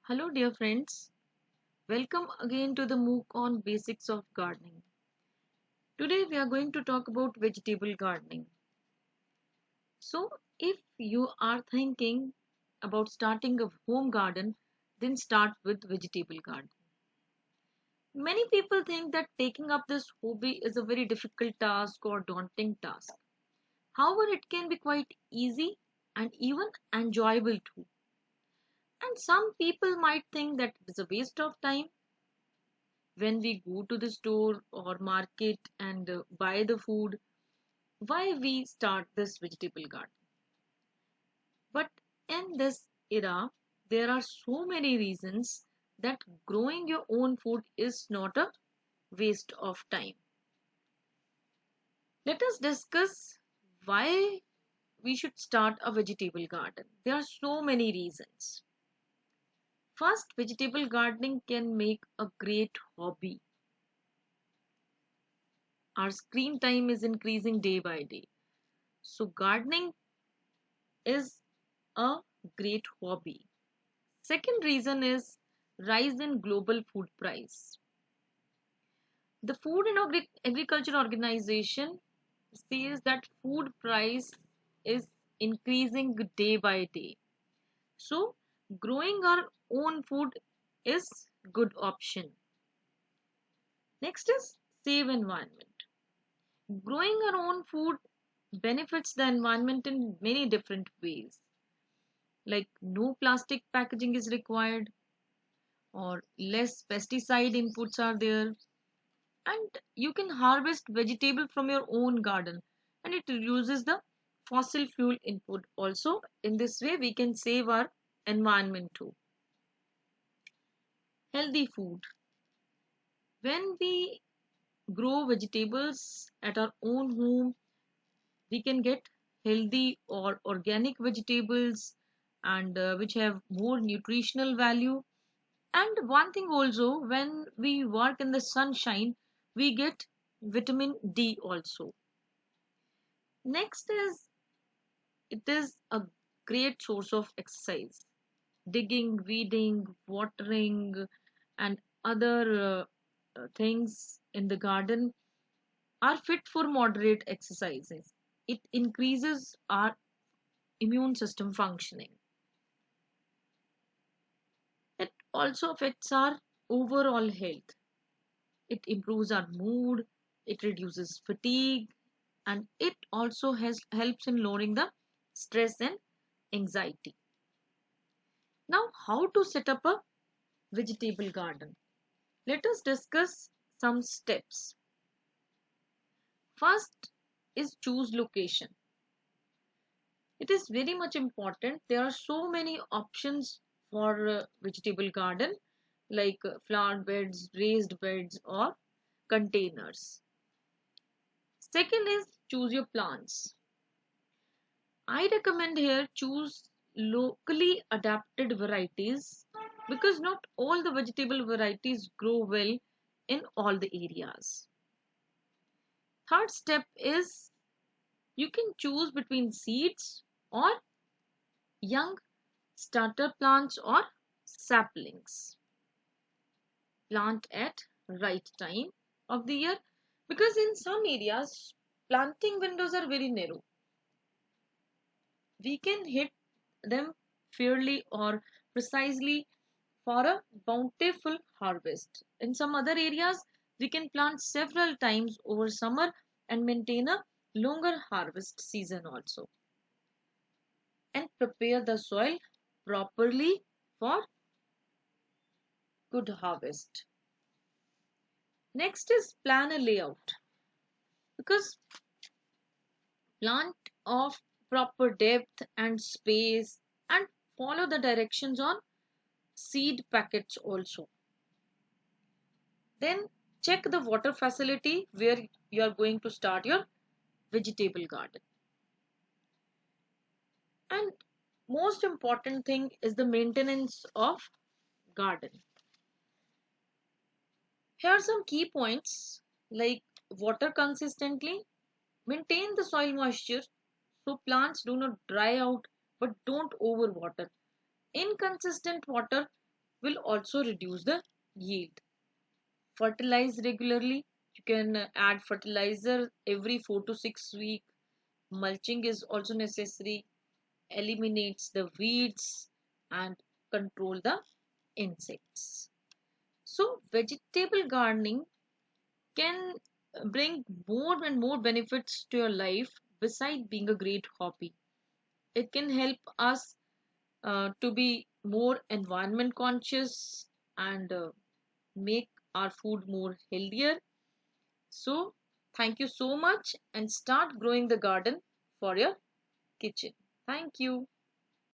Hello, dear friends. Welcome again to the MOOC on Basics of Gardening. Today, we are going to talk about vegetable gardening. So, if you are thinking about starting a home garden, then start with vegetable gardening. Many people think that taking up this hobby is a very difficult task or daunting task. However, it can be quite easy and even enjoyable too. And some people might think that it is a waste of time when we go to the store or market and buy the food, why we start this vegetable garden. But in this era, there are so many reasons that growing your own food is not a waste of time. Let us discuss why we should start a vegetable garden. There are so many reasons. First, vegetable gardening can make a great hobby. Our screen time is increasing day by day. So, gardening is a great hobby. Second reason is rise in global food price. The Food and Agriculture Organization says that food price is increasing day by day. So growing our own food is good option. Next is save environment. Growing our own food benefits the environment in many different ways. Like no plastic packaging is required, or less pesticide inputs are there, and you can harvest vegetable from your own garden, and it reduces the fossil fuel input also. In this way we can save our environment too. Healthy food. When we grow vegetables at our own home, we can get healthy or organic vegetables, and which have more nutritional value. And one thing also, when we work in the sunshine, we get vitamin D also. Next is it is a great source of exercise. Digging, weeding, watering, and other things in the garden are fit for moderate exercises. It increases our immune system functioning. It also affects our overall health. It improves our mood, it reduces fatigue, and it also helps in lowering the stress and anxiety. Now, how to set up a vegetable garden? Let us discuss some steps. First is choose location. It is very much important. There are so many options for vegetable garden, like flower beds, raised beds, or containers. Second is choose your plants. I recommend here choose locally adapted varieties, because not all the vegetable varieties grow well in all the areas. Third step is you can choose between seeds or young starter plants or saplings. Plant at right time of the year, because in some areas planting windows are very narrow. We can hit them fairly or precisely for a bountiful harvest. In some other areas, we can plant several times over summer and maintain a longer harvest season also. And prepare the soil properly for good harvest. Next is plan a layout, because plant of proper depth and space, and follow the directions on seed packets also. Then check the water facility where you are going to start your vegetable garden. And most important thing is the maintenance of garden. Here are some key points, like water consistently, maintain the soil moisture so plants do not dry out, but don't overwater. Inconsistent water will also reduce the yield. Fertilize regularly. You can add fertilizer every 4 to 6 weeks. Mulching is also necessary, eliminates the weeds and control the insects. So vegetable gardening can bring more and more benefits to your life beside being a great hobby. It can help us to be more environment conscious and make our food more healthier. So thank you so much and start growing the garden for your kitchen. Thank you.